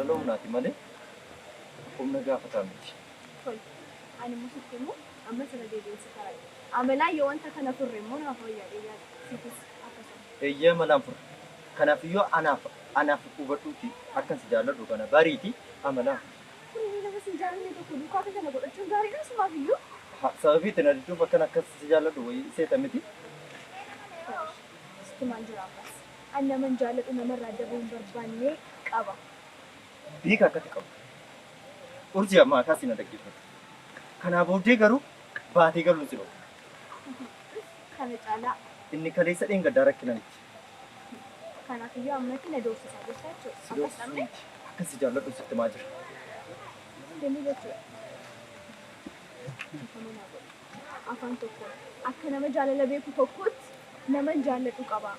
jaalaloo humnaati malee humna gaafatamti. Ani musuufimu amma sana deebiinsi karaa. Amalaa yoo wanta kana furre immoo naaf wayyaadhe yaada. Siifis akkasuma. Eeyyee malaan furre. Kanaaf iyyuu anaaf hubadhuuti akkan si jaaladhu kana bariiti amalaan. Kuni nama si jaalanne tokko duukaa kan kana godhachuun gaariidha sumaaf iyyuu. Sababii itti na didduuf akkas si jaaladhu wayii seeta miti. Sistumaan jira ammas. Ani naman jaaladhu namarraa dabuu hin barbaanne qaba. Biika akkatti qabu. Urjii ammaa akkas na dhaggeeffatu. Kanaa booddee garuu baatee galuun si dhoobu. Kana caalaa. Inni kaleessa dheengaddaa rakkinanitti. Kanaaf iyyuu ammatti na doorsisaa jecha jechuudha. Akkas si jaalladhu sitti maa jira. Deemee jechuudha. Afaan tokkoon akka nama jaalala beeku tokkotti nama jaalladhu qaba.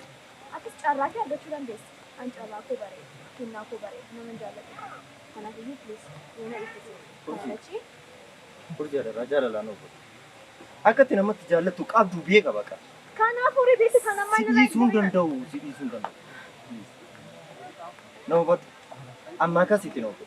Akkas carraa kee argachuu dandeessa. An carraa koo baree, kennaa koo baree nama jaalladhu qaba. Kanaaf iyyuu please yoona ittisi. Kanachi. Urjii adarraa jaalalaan oolu. Akka itti namatti jaallattu qabdu beeka baqa. Kanaaf horii beeku kana maal irraa dhiisuu hin danda'u. Nama hubatu amma akkasitti na hubatu.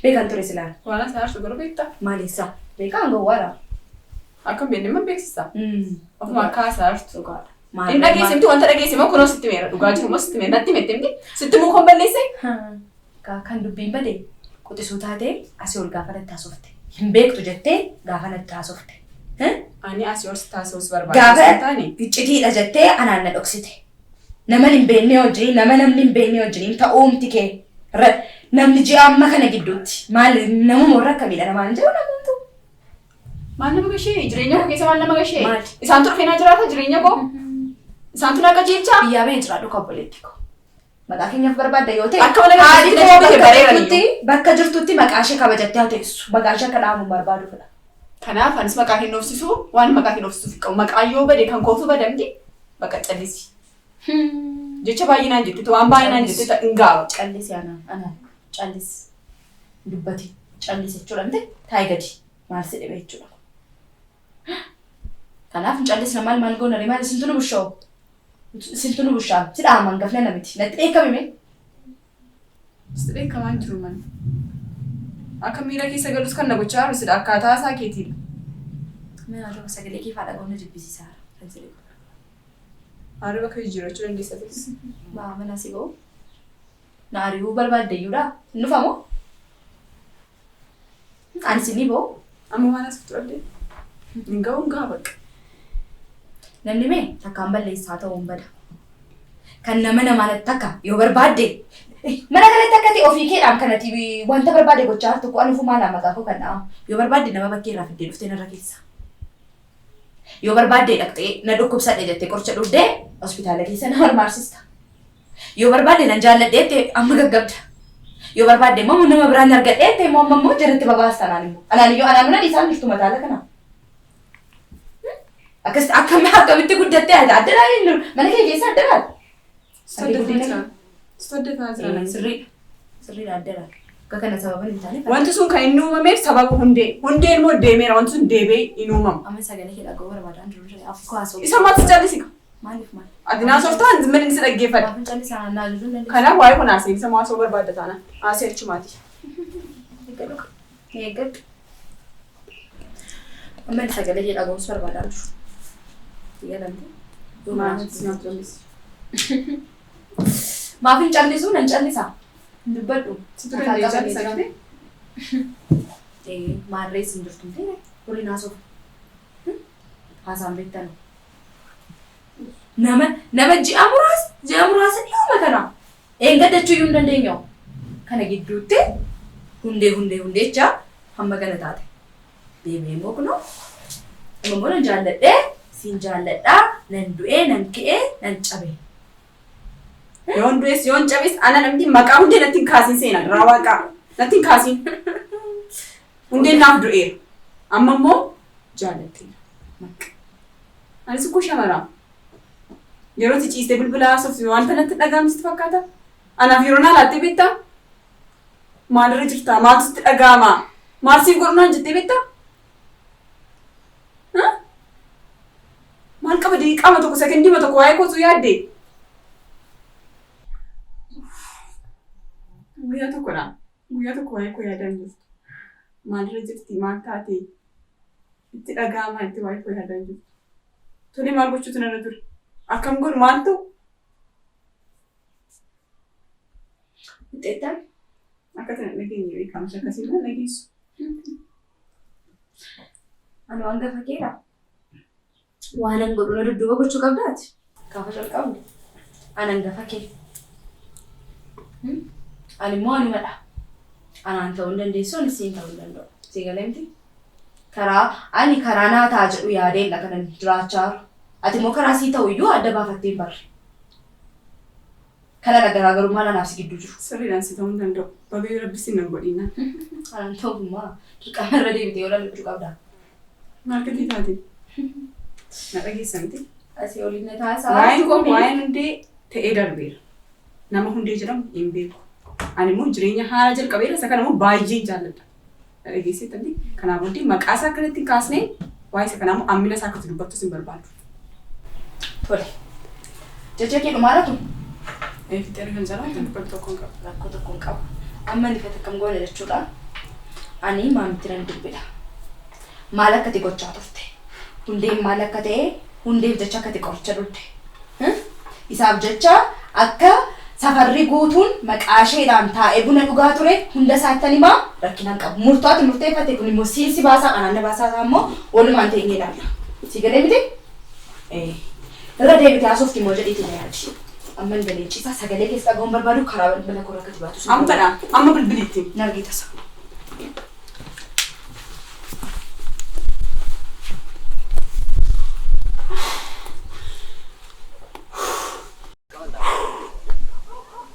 Beekan ture silaa. Waan asirratti godhu beektaa? Maalissa? Beekan gowwaadha. Akkam beekne man beeksisa? Ofuma akka asirratti. Dhugaadha. Inni dhageessimti wanta dhageessimu kunoo sitti meera dhugaa jiru moo sitti meera natti mette miti sitti muu kon balleesse? Kan dubbiin bade quxisuu taatee asii ol gaafa natti haasofte. Hin beektu jettee gaafa natti haasofte. Ani asii ol taasisuus barbaada. Gaafa iccitiidha jettee anaan na dhoksite. Nama hin beekne wajjin nama namni hin beekne wajjin ta'uumti kee. Namni ji'a amma kana gidduutti maal nama morra akkamiidha namaan jiru namoota. Maal nama gashee jireenya koo keessa maal nama gashee? Isaan turfeenaa jiraata jireenya koo? Isaan tun akka jecha? Biyyaa ba'ee jiraadhu kabboleetti koo. Maqaa keenyaaf barbaadda yoo ta'e. Akka wala bakka jirtutti maqaa ishee kabajattee haa teessu. Maqaa ishee akka dhaamu barbaadu fedha. Kanaaf anis maqaa hin oofsisu waan maqaa hin oofsisuuf qabu. Maqaa yoo bade kan koofu badamti bakka callisi. Jecha baay'inaan jettee waan baay'inaan jettee hin gaawa. Callisi anaan. Callis dubbati callis jechuudha miti taa'ee gadi maal si dhibe jechuudha. Kanaaf callis na maal goona maal sintunu bushaa'u sintunu bushaa'u si dhaaman gafne namiti natti dheekkamime. Si dheekkamaan jiru man akka miira keessa galus kan na gochaa jiru sidha akkaataa isaa keetiidha. Mana yoo sagalee kee faadha goona jibbisiisaa kan jedhu. Haari bakka jijjiirachuu dandeessa ta'es. Mana si ga'u. Naari'uu barbaaddeeyyuudha. Hin dhufamoo? Ani sinii boo? Amma waan as fudhadhee? Hin ga'uun gaa bakka. Namni mee takkaan balleessaa ta'uun bada. Kan nama namaatti akka yoo barbaadde mana kanatti akka ta'e ofii keedhaan kanatti wanta barbaade gochaa tokko ani ufumaa lama gaafuu kan dha'amu. Yoo barbaadde nama bakkee irraa fiddee dhuftee narra keessa. Yoo barbaadde dhaqxee na dhukkubsadhe jettee qoricha dhugdee hospitaala keessa na marmaarsista. Yoo barbaadde nan jaalladheetti amma gaggabda. Yoo barbaadde immoo nama biraan argadheetti immoo amma jalatti babaasta anaan immoo. Anaan iyyuu anaan mana isaan jirtu mataala kana. Akkamitti guddattee addanaa hin mana kee keessa addanaa. Soddataa jira. Sirriidha addanaa. Akka kana sababa hin taane. Wanti sun kan inni uumameef sababa hundee. Hundeen immoo deemeera wanti sun deebee hin uumamu. Amma sagalee kee dhaga'uu barbaadaan jiru afku haasoo. Isa maatti callisika. Maaliif maal? Adinaa softaan zimmin inni si dhaggeeffadha. Maafin callisaa naa jiru dandeessu. Kanaaf waa'ee kun haasee isa maasoo barbaadda taana. Haasee achumaati. Eeggadhu. Amma inni sagalee kee dhaga'uus barbaadaan jiru. Maafin callisuu nan callisaa. Dubbadhu. Maarrees hin jirtu ta'e horii naasoof. Haasaan beektan. Nama ji'a muraasa dhiyooma kana. Eeggadachuu iyyuu hin dandeenyu. Kana gidduutti hundee jecha hamma gala taate. Deemee immoo kunoo. Immoo nan jaalladhee. Siin jaalladhaa, nan du'ee, nan ka'ee, nan cabee. Yoon du'es yoon cabes ana namni maqaa hundee natti hin kaasin seenan raawwaqaa natti hin kaasin. Hundeen naaf du'eera. Amma immoo jaallatteera. Anis koo shamaraa. Yeroo itti ciistee bilbilaa haasoftu wanta natti dhaga'amsitu fakkaata. Anaaf yeroo naa laattee beektaa? Maalirra jirtaa? Maaltu sitti dhaga'ama? Maal siif godhunaan jettee beektaa? Maal qaba daqiiqaa tokko sekendii tokko waa'ee kootu yaadde? Guyyaa tokkodha. Guyyaa tokko waa'ee koo yaadaan jirtu. Maalirra jirti? Maal taate? Itti dhaga'ama itti waa'ee koo yaadaan jirtu. Tole maal gochuutu narra ture? Akkam godhu maal ta'u? Xeetan. Akka kana nageenye beekamsa akkasii irra nageessu. Ani waan gaafa keedha. Waan an godhu na dudduuba gochuu qabdaati. Gaafa jalqabne. Ani hangafa kee. Ani immoo anumadha. Anaan ta'uu hin dandeessu, anis siin ta'uu hin danda'u. Sii galee miti? Ani karaa naa ta'a jedhu yaadeedha kanan jiraachaa jiru. Ati immoo karaa sii ta'u iyyuu adda baafattee hin barre. Kana garaagarummaa anaaf si gidduu jiru. Sirriidhaan si ta'uu hin danda'u. Babii rabbisiin nan godhiina. Anaan ta'ummaa dirqama irra deebitee yoo lallachuu qabda. Maal gatii taate? Na dhageessa miti? Asii oliin na taasaa. Waa'een hundee ta'ee darbeera. Nama hundee jedhamu hin beeku. Ani immoo jireenya haala jalqabeera isa kana immoo baay'ee jaalladha. Na dhageesseetti kanaaf hundee maqaa isaa akkanatti hin kaasnee waa'ee isa kanaa immoo ammina isaa akkatti dubbattus hin barbaadu. Tole. Jecha kee dhumaaratu? Fixee argan jala rakkoo tokko hin qabu. Rakkoo tokko hin qabu. Amma inni fata kam goone jechuudha. Ani maamitti nan dubbida. Maal akkati gochaa turte? Hundeen maal akka ta'e hundeef jecha akkati qoricha dudde. Isaaf jecha akka safarri guutuun maqaa isheedhaan taa'ee buna dhugaa ture hunda isaattan himaa rakkinaan qabu. Murtooti murteeffate kun immoo siinsi baasaa anaanna baasaa immoo walumaan ta'ee ilaalla. Si galee miti? Irra deebitee haasofti immoo jedhiitii na yaaddi. Amma hin galeechisaa sagalee keessa dhagahuun barbaadu karaa bilbila koo rakkati baatu. Amma bilbiliitti. Nargii tasa.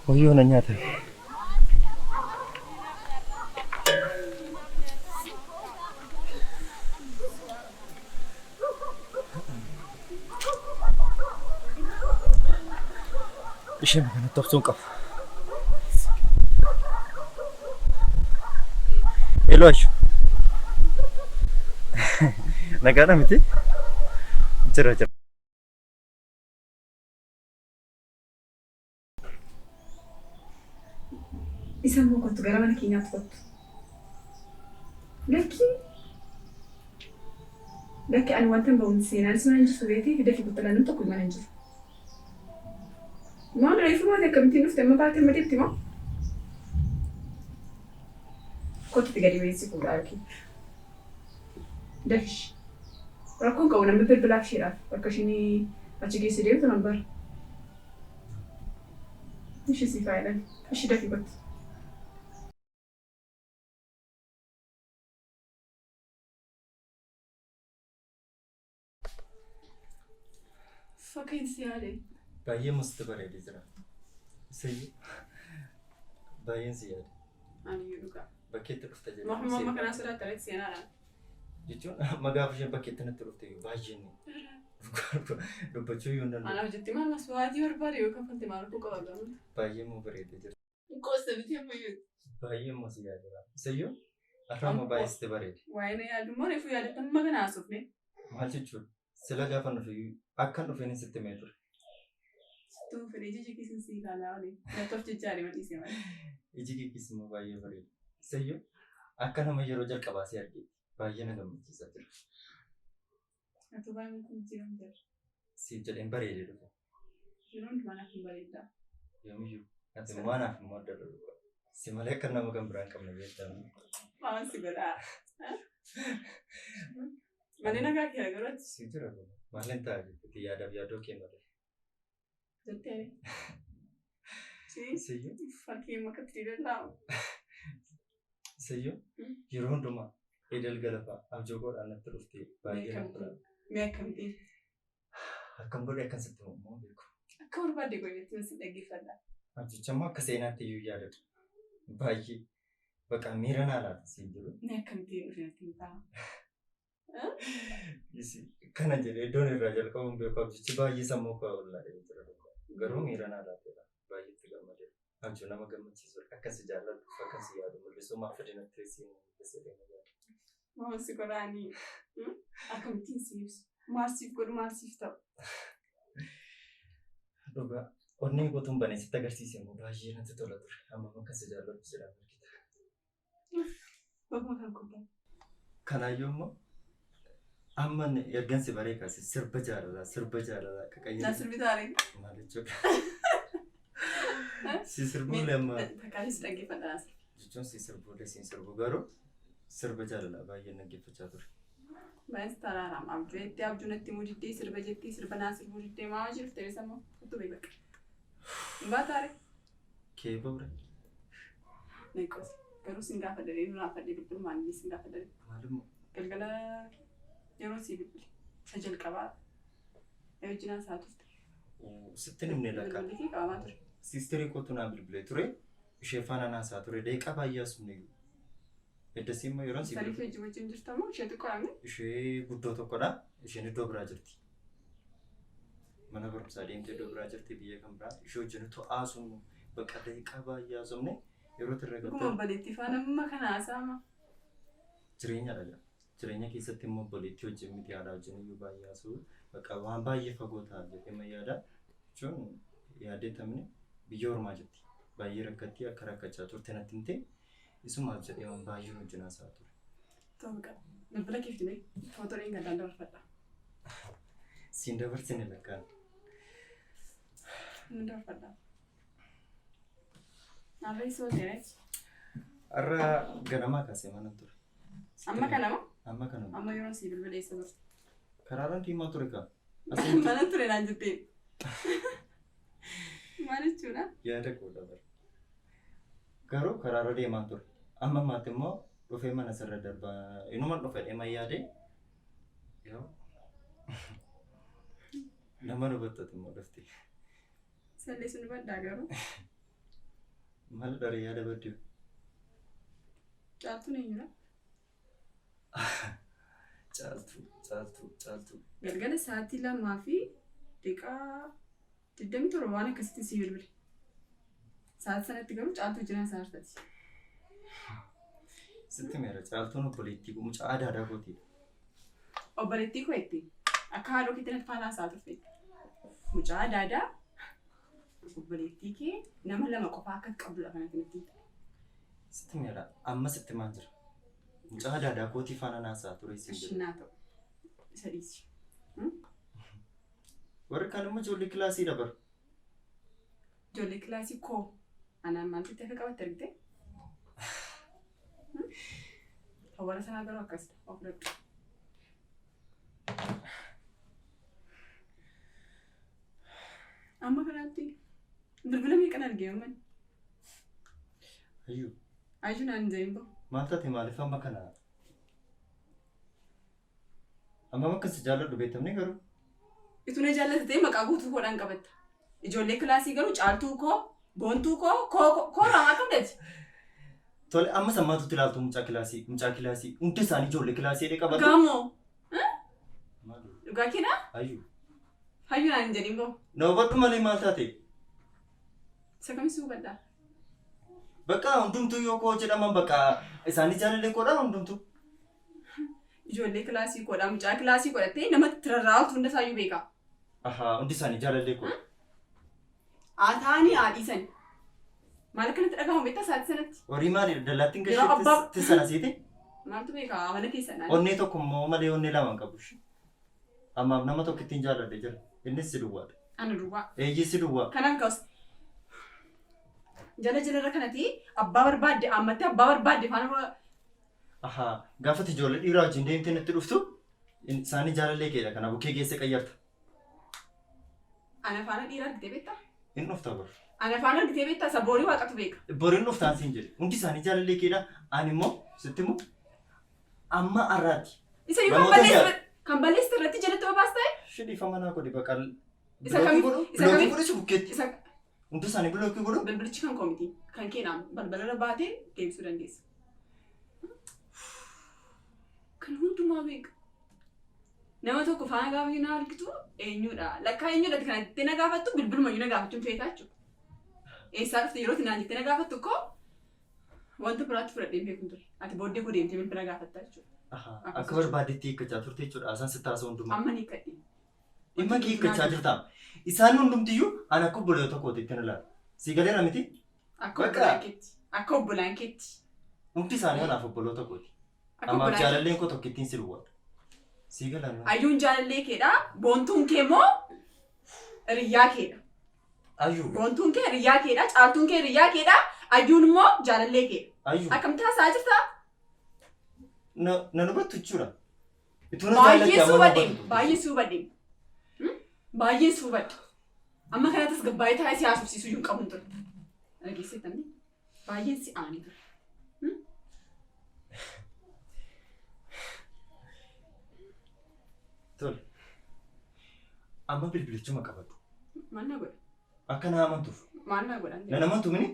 Wayyoo na nyaata. Ishee kana tofsuun qaba. Hello Ashu. Nagaadha miti? Jira. Isa immoo kottu gara mana keenyaatti kottu. Lakki ani wanta hin bahuun seenaanis mana hin jirtu beektii hidda fi guttalaan tokko mana hin jiru. Maal reefu waan akkamittiin dhufte amma baatee madeetti moo? Kottutti gadi beeksisi fuudhaa yookiin. Dafish. Rakkoon qabu namni bilbilaaf isheedhaaf akka isheen achi geesse deemtu nan bara. Ishee si faayidan. Ishee dafii kottu. Fakkeensi yaade. Baay'ee masti bareedee jira. Isayyu baay'een si yaade. Ani dhugaa. Bakkeetti dhufte jedhee. Mahmuma kanaa sodaatti irratti seenaadhaan. Jechuun magaaf isheen bakkeetti natti dhufte baay'een dubbachuu yoo danda'u. Anaaf jetti maal mas waatii barbaade yookaan fanti maal koo qabamu. Baay'ee moo bareedee jira. Qosa biti ammayyuu. Baay'ee moo si yaadira. Isayyu afaan baay'ee sitti bareede. Waa'ee na yaadummoo reefu yaadatan amma kana haasofne. Maal jechuudha? Sila gaafa nuti akkan dhufeen sitti mee ture. Tuu fedhee iji kiisin si ilaalaa oole. Nattof jechaa deema dhiisee malee. Iji kiis immoo baay'ee bareeda. Isayyu akka nama yeroo jalqabaa si argee baay'ee na gammachiisaa jira. Atu baay'ee kun jiran jira. Siif jedheen bareedee dhufe. Yeroo hundumaa naaf hin bareeddaa. Yoomiyyuu ati immoo naaf immoo adda dhufe. Si malee akka nama kan biraan qabne beektaa. Waan si godhaa. Malee nagaa kee agarratti. Si jira kun maaliin ta'a jettee yaadaaf yaadoo kee malee. Jettee. Isayyu. Fakkii makkatti didallaamu. Isayyu yeroo hundumaa edel galafaa abjoogoodhaan natti dhuftee baay'ee na fudhata. Mee akkamitti? Akkam godhee akkasitti immoo beeku. Akka barbaadde godhetti masi dhaggeeffadha. Abjichammoo akka seenaatti iyyuu yaadatu. Baay'ee baqa miira naa laata siin jiru. Mee akkamitti dhufee natti hin ta'a? Kana jedhee iddoon irraa jalqabuun beeku abjichi baay'ee sammuu koo oolladhe jira tokko. Garuu miira naa laatedha. Baay'eetti gammadee. Abjuu nama gammachiisudha. Akkasi jaalladhuuf akkasi yaadu mul'isumaa fedhinatti siin keessadee yaadu. Maamsi godhaanii akkamittiin si ibsu? Maasiif godhu maasiif ta'u? Dhugaa onneen guutuun banee sitti agarsiise immoo baay'ee natti tola ture. Amma akkasi jaalladhu jedhaa mirgita. Bakuma kan qophaa'a. Kanaayyuu immoo amma ergansi baree kaase sirba jaalalaa qaqayyee. Na sirbi taaree. Maal jechuudha? Si sirbuulee amma. Takkaanis dhaggeeffadhaas. Jechuun si sirbuulee siin sirbu garuu sirba jaalalaa baay'ee dhaggeeffachaa ture. Baay'ee taraaraam abjuutti abjuunatti mudiddee sirba jettee sirba naa sirbuu diddee maa jiruuf ta'ee sammuu kuttu beekaqa. Mbaa taaree. Kee boora. Neeqos garuu sin gaafa daree nunaa fadhee bilbilu maanni sin gaafa daree. Maalummaa? Galgala yeroo si bilbile isa jalqabaa wajjinaan isaa turte. Sittin himne lakkaa. Bilbilli qabamaa ture. Siisterii kootu naa bilbilee ture. Ishee faana naasaa ture. Deeqaa baay'ee asumne. Eddasii immoo yeroo si bilbilu. Sariif hojii wajjin jirtamoo ishee xiqqoodhaame? Ishee guddoo tokkodha. Isheen iddoo biraa jirti. Mana barumsaa deemtee iddoo biraa jirti biyya kan biraa. Ishee wajjin to'aasumnu bakka deeqaa baay'ee asumne yeroo irra galte. Akkuma obboleettii faana amma kana haasaama. Jireenya dha. Jireenya keessatti immoo obboleettii wajjin miti haadha wajjin iyyuu baay'ee haasa'u. Bakka waan baay'ee fagoo ta'a jedhee mayyaada. Jechuun yaaddeettamne biyya ormaa jirti. Baay'ee rakkattii akka rakkachaa turte natti himte. Isumaaf jedhee waan baay'ee wajjin haasa'aa ture. Ta'uu qaba. Bilbila keef dibee footooleen gandaan dabarfadha. Siin dabarsine lakkaan. Inni dabarfadha. Har'a isoo deereeti. Har'a ganamaa kaasee mana ture. Amma kanama? Amma kanama. Amma yeroo si bilbila eessa turte? Karaaraan diimaa ture kaa. Mana ture naan jettee. Maal jechuudha? Yaada koo dabar. Garuu karaarra deemaa ture. Amma ammaatti immoo dhufee mana sirra darbaa. Inuma dhufe deema yaade. Yoo. Nama dubbatu immoo dhufte. Sallee sun baddaa garuu. Maal dharee yaada baddu? Caaltuu ni jira. Caaltuu. Galgala sa'aatii 2:27 waan akkasitti si bilbile. Sa'aatii sanatti garuu caaltuu jiran saartati. Sitti meera caaltuun obboleettii mucaa aadaa gootiidha. Obboleettii koo itti akka haadhoo keetti natti faana haasaa turte. Mucaa aadaa obboleettii kee nama lama qofaa akka qabdudha kanatti natti. Sitti meera amma sitti maal jira? Mucaa aadaa gootii faana naasaa ture siin jedhu. Shinaa ta'u. Isa dhiisi. Warri kaan immoo ijoollee kilaasii dabaru. Ijoollee kilaasii koo anaan maaltu akka qabatte argite? Hawwaasa sanaa garuu akkasidha. Of dadhu. Amma kanatti bilbila meeqan argee uuman? Ayyuu. Ayyuu naan jeen ba'u. Maal taate maaliif amma kana? Amma akkas jaalladhu beektamni garuu. Itu na jaallatee maqaa guutuu koodhaan qabatta. Ijoollee kilaasii garuu caaltuu koo, boontuu koo raamaa qabdati. Tole amma sammaatutti ilaaltu mucaa kilaasii hundi isaanii ijoollee kilaasii dha qabatu. Gaamoo. Dhugaa keenaa? Ayyuu. Hayyuu naan jedhin ba'u. Na hubadhu malee maal taate? Isa kamitti hubadhaa? Bakka hundumtuu yoo koo jedhaman bakka isaanii jaalallee koodha hundumtuu. Ijoollee kilaasii koodhaa mucaa kilaasii godhattee namatti tirarraa'utu hunda isaayyuu beekaa. Ahaa hundi isaanii jaalallee koodha. Ataanii haadhiisani. Maal akkanatti dhagahamu beektaa sa'aatii sanatti? Horii maali dallaattiin gasheetti sana siite? Maaltu beekaa amala keessan? Onnee tokko immoo malee onnee lama hin qabu. Ammaaf nama tokko ittiin jaalladhe jira. Innis si duwwaadha. Ana duwwaa. Eeyyii si duwwaa. Kanaaf gaus. Jala kanatti abbaa barbaadde ammattee abbaa barbaadde faana. Ahaa gaafati ijoollee dhiiraa wajjin deemtee natti dhuftu isaanii jaalallee keedha kana bukkee geesse qayyarta. Ana faana dhiira argitee beektaa? Inni dhufta bor. Ana faana argitee beektaa isa boorii waaqatu beeka. Boriin dhuftaan siin jedhe hundi isaanii jaalallee keedha ani immoo sitti immoo amma arraati. Isa yoo kan balleessu irratti jalatti obaas ta'e? Shidhiifa manaa godhe baqal. Isa kamitti godhe bukkeetti. Hundi isaanii bilookii godhu. Bilbilichi kan koomiti kan keenaan balbalarra baatee deebisuu dandeessa. Kan hundumaa beeka. nama tokko faana gaafa na argitu eenyudha lakkaa eenyudha kan itti na gaafattu bilbiluma na gaafachuun feetaa jechuudha. Eessaa dhufte yeroo naan jettee na gaafattu ko wanta biraatti fudhadhee beekun ture. Ati booddee koo deemtee bilbila gaafattaa jechuudha. Akka barbaadetti hiikkachaa turte jechuudha. Asaan sitti haasa'u hundumaa. Amma ni hiikkadhe. Dhimma hiikkachaa jirta. Isaan hundumtiyyuu ana akka obboleessa kootti itti na ilaala. Si galeera miti? Akka obbolaan keetti. Hundi isaanii anaaf obboleessa kooti. Amaaf jaalalleen koo tokkittiin si duwwaadha. Si galaan. Ayyuun jaalallee keedha. Boontuun kee immoo riyyaa keedha. Ayyuu. Boontuun kee riyyaa keedha. Caaltuun kee riyyaa keedha. Ayyuun immoo jaalallee keedha. Ayyuu. Akkamitti haasa'aa jirta? Na hubattu jechuudha. Baay'ee suubadhe. Baay'ee suubadhe. Amma kanattis gabbaayee taa'ee si haasofsiisuu hin qabu ture. Dhageessitanii baay'een si aanii ture. Tole. Amma bilbilichuma qabadhu. Maal na godha? Akka na amantuuf. Maal na godha? Na amantu mini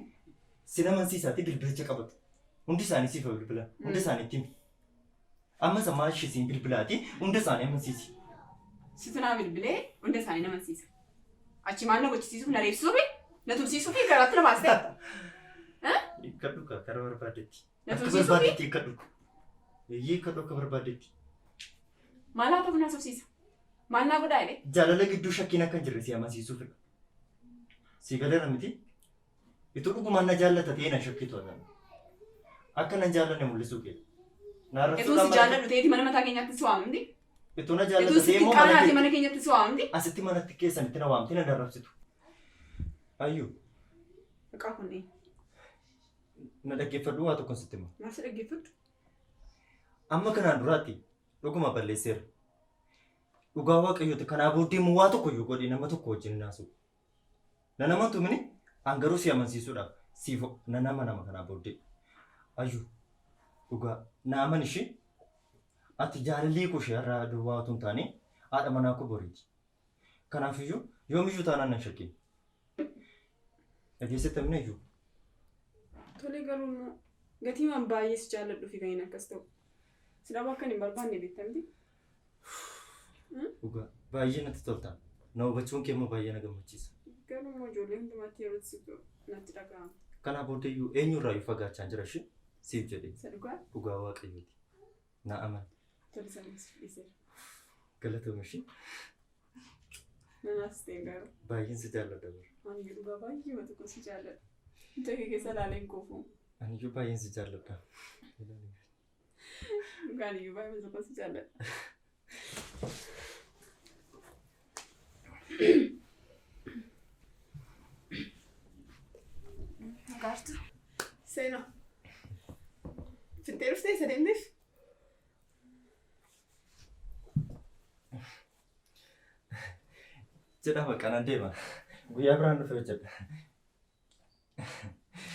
si amansiisaatti bilbilicha qabadhu. Hundi isaanii siif bilbila. Hundi isaanii ittiin. Amma sammaa ishisiin bilbilaati. Hundi isaanii amansiisi. Situ naa bilbilee hunda isaanii amansiisa. Achi maal na gochisiisuuf na reebsuufi na tumsiisuufi garaatti na baastee. Hiikkadhu karaa barbaadetti. Na Akka tumsiisuufi barbaadetti hiikkadhu. Hiikkadhu akka barbaadetti. maal haa ta'u na sobsiisa? Maal naa godhaa jedhee? Jaalala gidduu shakkiin akka hin jirre si amansiisuufidha. Si galeera miti? Ituu dhugumaan na jaallata ta'ee na shakkitu annan. Akka na jaallanne mul'isuu qe'ee. Ituu si jaalladhu ta'eeti mana mataa keenyaatti si waamamti? Ituu na Ituu jaallata si ta'ee immoo xiqqaanaati mana keenyatti si waamamti? asitti manatti keessanitti na waamti na darrabsitu. Ayyuu. Maqaa kunneen. Na dhaggeeffadhu waa tokkon sitti hima. Maal si dhaggeeffadhu? Amma kanaan duraatti dhuguma balleesseera. Dhugaa waaqayyooti kanaa booddee immoo waa tokko iyyuu godhee nama tokko wajjin naasu. Na namantu mini hangaruu si amansiisuudhaaf siif na nama kanaa booddee. Ayyuu dhugaa na aman ishee ati jaalallee koo ishee irraa duwwaa otoo hin taane haadha manaa koo boriiti. Kanaafiyyuu yoomiyyuu taanaan nan shakkiin. Dhageessatti amina iyyuu. Tolee garuu immoo gatii maan baay'ee si jaalladhuu fi kan akkas ta'u. Silaaba akka hin barbaanne beektamti. Dhugaa baay'ee natti tolta. Na hubachuun kee immoo baay'ee na gammachiisa. Garuu immoo ijoollee hundumaatti yeroo itti natti dhaga'ama. Kanaa booddee iyyuu eenyurraa iyyuu fagaachaa jira ishee siif jedhee. Isa dhugaa? Dhugaa waaqayyooti. Na aman. Tole sanis dhiiseera. Galatoomi ishee. Nanaas ta'e garuu. Baay'een si jaalladha bara. Ani dhugaa baay'ee mata tokko si jaalladha. Mucaa keessa laaleen koofu. Ani iyyuu baay'een si jaalladha. Dhugaan iyyuu baay'ee mata tokko si jaalladha. Agartu. Seenaa. Fittee dhuftee isa deemteef? Jedhama kanaan deema. Guyyaa biraan dhufe hojjedha.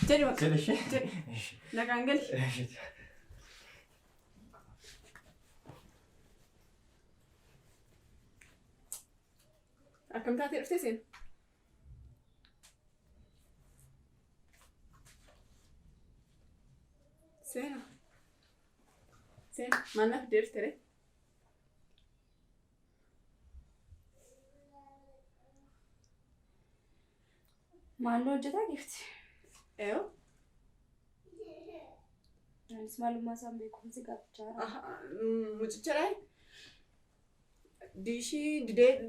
Jedhi bakka. Jedhe ishee. Jedhi. Nagaan gali. Akkam taatee dhuftee seena? Seena. Seena. Maal naaf deebiftee ree? Maaloo hojjetaa gifti? Eeyoo. Anis maalummaa isaan beekumsi gaafachaa. Mucichaadhaan diishii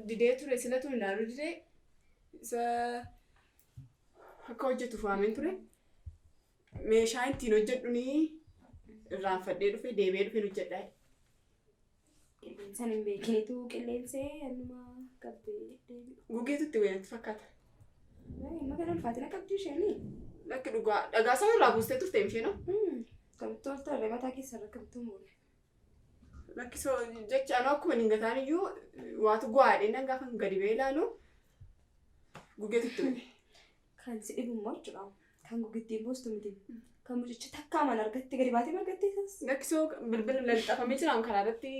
didee ture silatu ilaaluu didee isa akka hojjetuuf waameen ture. Meeshaa ittiin hojjedhuni irraanfadhee dhufe deebi'ee dhufeen hojjedhaa. Qilleensa hin beekneetu qilleensee annuma qabdee deebi'u. Gugeetu itti wayyaatti fakkaata. Amma kana ulfaatina qabdi isheenii. Lakki dhagaa sana irraa buustee turte ishee no? Kamitti ol ta'e mataa keessa irra kamitti muule. Lakki jecha anoo akkuma hin gataan iyyuu waatu gwaadhee nan gaafa gadi ba'ee ilaalu gugeetu itti wayye. Kan si dhibu immoo jechuudha. Kan gugittiin boostu miti. Kan mucicha takka aman argattee gadi baatee margatteessas. Lakki bilbila laxxafamee jira karaa irratti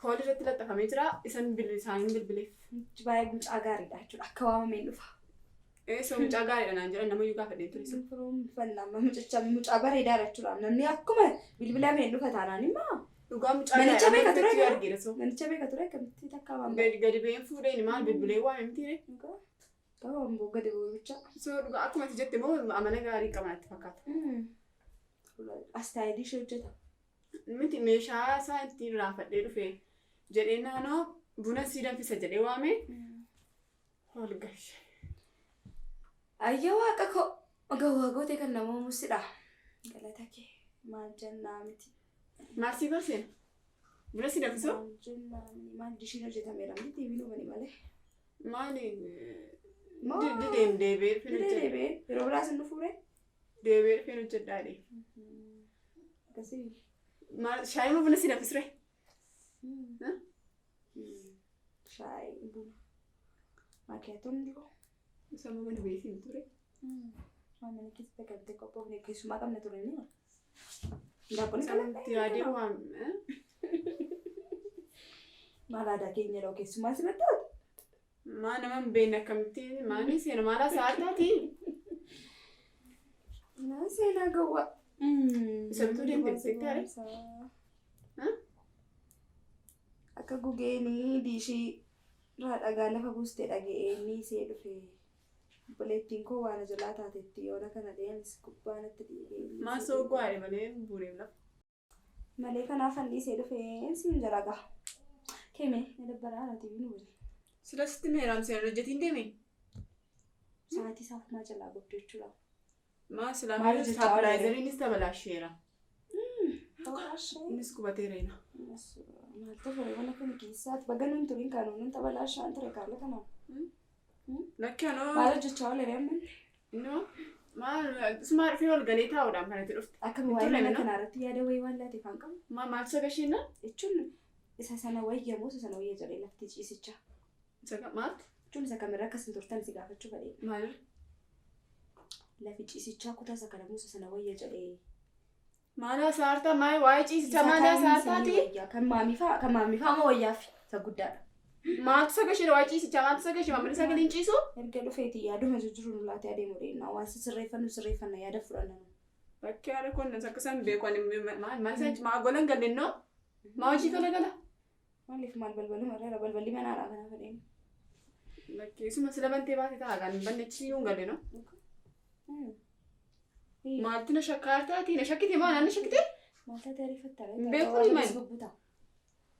foolii irratti laxxafamee jira isan isaaniin bilbileef. Baay'ee mucaa gaariidha jechuudha. Akka waamameen dhufa. So mucaa gaariidha naan jedhan nama iyyuu gaafadhee ture. Sinfiroon fannaa mucicha mucaa bareedaa jechuudha. Namni akkuma bilbilameen dhufa taanaan immoo Dhugaam Manicha beeka ture caalaa argina soo. Manicha beeka ture akkamitti takka waan Gadi ba'een fuudheen maal bilbilee waa himti re. Gaba amboo gadi bu'uucha. Soo dhugaa akkuma ati jette moo amala gaarii qaban itti fakkaata. Astaayilii ishee hojjeta. Miti meeshaa isaa ittiin raafadhee dhufe jedhee naannoo buna sii danfisa jedhee waame. Holgash. Ayya waaqa koo gawaa gootee kan nama muusidha. Galata kee maal jennaa miti. Maal sii gorseen? Buna sii danfisoo? Maal jennaa maal dishiin hojjetameera miti tiiviin uumani malee. Maali? Dideen deebee dhufeen hojjedha. Deebee yeroo biraas hin dhufuure. Deebee dhufeen hojjedhaadhe. Akkasii. Maal shaayii moo buna sii danfisure? Shaayii buna. Makiyaatoon dhiboo. Sama mana beeksiin ture. Mana keessatti galtee qophoofne keessumaa qabna ture ni maal? Daakonni Samatti yaadee waan. Maal aadaa keenya yeroo keessumaa simatti haati? Maa nama hin beekne akkamitti maanii seena maalaa sa'aataati? Naa seenaa gawwaa. Sabtuu deemtee taare? Akka gugeenii diishii irraa dhagaa lafa buustee dhaga'eenii see dhufe. Buleettiin koo waan jalaa taatetti yoona kana deemis gubbaa natti dhiibee. Maa soo gwaadhe malee buureef lafa. Malee kanaaf handhiisee dhufee siin jala gaha. Keemee na dabbaraa ati binu wali. Silasitti meeraamseen hojjetiin deeme? Sa'aatii saafumaa jalaa godhu jechuudha. Maa silaamaa staabilaayizeriinis tabalaasheera. Innis gubatee reena. Maaltu fure mana kana keessaati baga nuun turiin kanuun tabalaashaan ture kaala kanaan. Lakkee anoo. Maal hojjechaa oolee reemman? Innoo maal sumaa dhufee ol galee taa'uudhaan kanatti dhufte. Akkami waa'ee mana kanaa irratti yaada wayii waan laatee kan qabu. Maal sagashiinna? Jechuun isa sana wayyamoo isa sana wayya jedhee lafti ciisichaa. Maaltu? Jechuun isa kamirra akkas hin turtan si gaafachuu fedhee. Maal? Lafi ciisichaa kutaa isa kana muusa sana wayya jedhee. Maalaa saartaa maal waa'ee ciisichaa maalaa saartaati? Kan maamifaa moo wayyaaf isa guddaadha. Maaltu sagashiidha waa'ee ciisichaa maaltu sagashii maamilli sagaliin ciisu? Erga dhufeeti yaaduma jijjiiruun laatee adeemu deemna waan sirreeffanna yaada fudhanna. Bakkee haala kun akkasaan beeku maal isa maa golan gallinnoo? Maa hojii galagala? Maaliif maal balbaluma irra balballi manaadhaa kana fedheeni. Bakkeessuma sila bantee baatee ta'a kan bannechiyyuu hin gallinoo? Maaltu na shakkaartaati? Na shakkite maa naanna shakkite? Maaltu ariifatta? Beekuu ni maali? Gubbuta.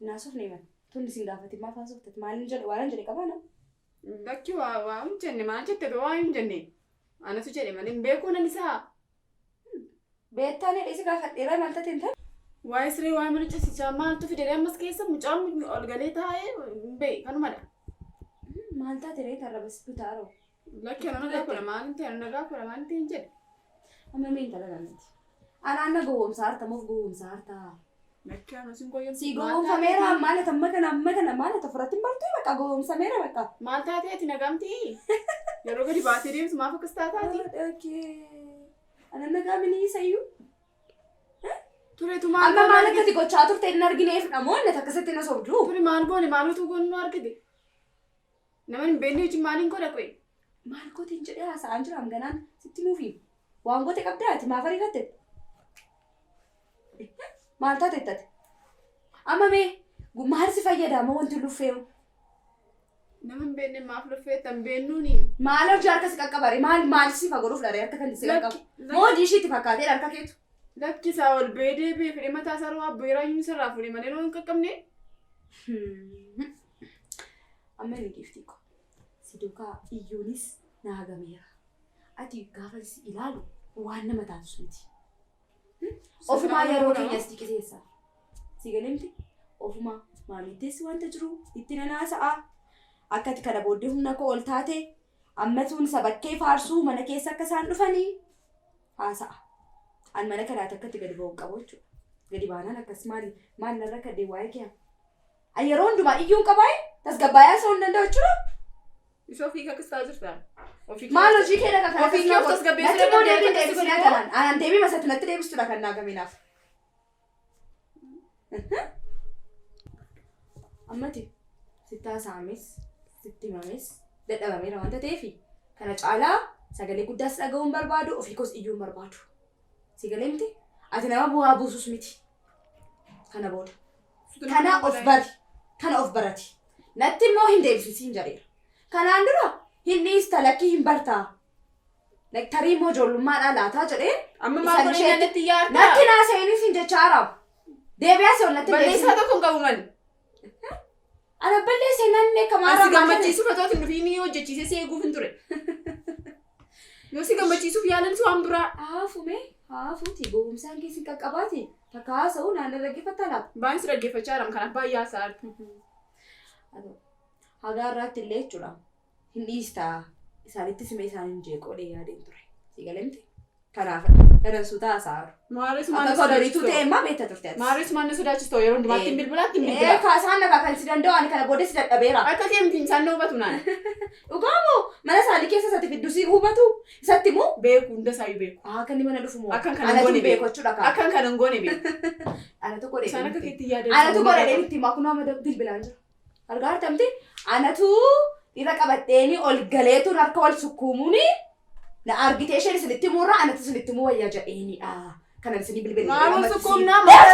Naasuuf ni mali. Tonni siin gaafate maaf haasoftate maaliin jedhe waan jedhe qabaana? Bakki waa hin jenne maal jette waa hin jenne. Anatu jedhe malee hin beekuu nan isaa. Beektaan dheedhisi gaafadheeraa maal tateen ta'e? Waa'ee siree waa'ee mana ciisichaa maaltu fidee ammas keessa mucaan ol galee taa'ee hin beeku kanumadha. Maal taate ree tarra basitu taa'aroo. Lakkee ana nagaa kudha maal ta'e ana nagaa kudha maal ta'e hin jedhe. Amma miin dhala namatti. Anaanna gowwoomsa harta moof gowwoomsa harta. Lakkee ana sin goyyamsi. Si gowwoomfameera maalata amma kana maalata fudhatti hin bartee bakka gowwoomsameera bakka. Maal taatee ati nagamti? Yeroo gadi baatee deemtu maaf akkas taataati? Ana nagaa minii sayyuu. Tureetu maal amma maal akkati gochaa turte hin argineef namoonni akkasitti na sobduu. Turi maal goone maalutu goonu nu argite? Nama hin beekne wajjin maaliin godha qoye? Maal gootiin jedhee haasa'aan jira hanganaan sitti nuufi. Waan goote qabdaati maaf ariifatte? Maal taate ittati? Amma mee maal si fayyadama wanti luffeeru? Nama hin beekne maaf luffeettan beennuuni? Maal hojii harka si qaqqabare? Maal si fagodhuuf dharee harka kan si qaqqabu? Moo hojii ishiitti fakkaatee harka keetu? Lakkisaa ol beedee fedhee mataa isaa irraa beeraa hin sirraa fuudhee malee nuu hin qaqqabne. Amma ni giftii ko. Si duukaa iyyoonis na hagameera. Ati gaafa si ilaalu waan nama taatus miti. Ofumaa yeroo keenya si qixeessa. Si galimti ofumaa maamilteessi wanta jiru itti nanaasa'a. Akka ati kana booddee humna koo ol taate ammatuun sabakkee faarsuu mana keessa akka isaan dhufanii haasa'a. An mana kanaatti akkatti gadi ba'uun qabu jechuudha. Gadi baanaan akkas maal narra kadhee waa'ee kee. Yeroo hundumaa iyyuun qabaa'e tasgabbaayaa isa hin danda'u jechuudha. Isa ofii kakastaa jirta. Maal hojii kee dhaqa kana ofii kee of tasgabbeessuu natti immoo deebii deebisnaa kanaan. Anaan deebii masatti natti deebistuudha kan naagaminaaf. Ammati sitti haasa'ames sitti himames dadhabameera wanta ta'eefi kana caalaa sagalee guddaas dhaga'uun barbaadu ofii koos iyyuun barbaadu. Si galee miti ati nama bu'aa buusus miti. kana booda. Kana of barati. Natti immoo hin deebisiin jedheera. Kanaan dura hin dhiista lakkii hin bartaa. Tarii immoo ijoollummaadhaa laataa jedheen. Amma maal godhee natti yaadda? Natti naasa'eenis hin jecha arabu. Deebi'aa se'oon natti balleessaa tokko hin qabu mali. Ana balleessee nanne kamaara. Asi gammachiisuuf otoo hin dhufiin ni hojjechiisee si eeguuf hin ture. Yoo si gammachiisuuf yaalan waan biraa. Haafuuti gowwumsaan keessi qaqqabaati. Takka haasa'uu naannoo dhaggeeffataa laata? Baay'een si dhaggeeffachaa jiran kanaaf baay'ee haasa'a. Hagaa irratti illee jechuudha. Hin dhiistaa isaanitti simee isaaniin jeeqoodhee yaadeen ture. Si galemte? Kanaaf dansu taasaaru. Maaris Akka kodoriituu ta'e immoo beektaa turte ati. Maaris maanna sodaachistu yeroo hundumaatti hin bilbilaatti hin bilbilaa. Kaasaan nagaa kan si danda'u ani kana booda si dadhabeera. Akka keemtiin isaan na hubatu naan. Dhugaamoo mana isaanii keessa isatti fidduu si hubatu isatti immoo beeku hunda isaayyuu beeku. Akka inni mana dhufu moo akkan kana goone beeku jechuudha kaa. Akkan kana goone beeku. Anatu godhee Isaan akka keetti yaadatu. Anatu godhee itti himaa kunoo amma bilbilaan jira. Argaa argamte anatu dhiira qabadheeni ol galeetuun harka wal sukkuumuuni na argitee isheen isinitti murraa anatu isinitti muu wayyaa jedheenidha. Kanan isinii bilbilee. Maaloo sukkuumnaa maal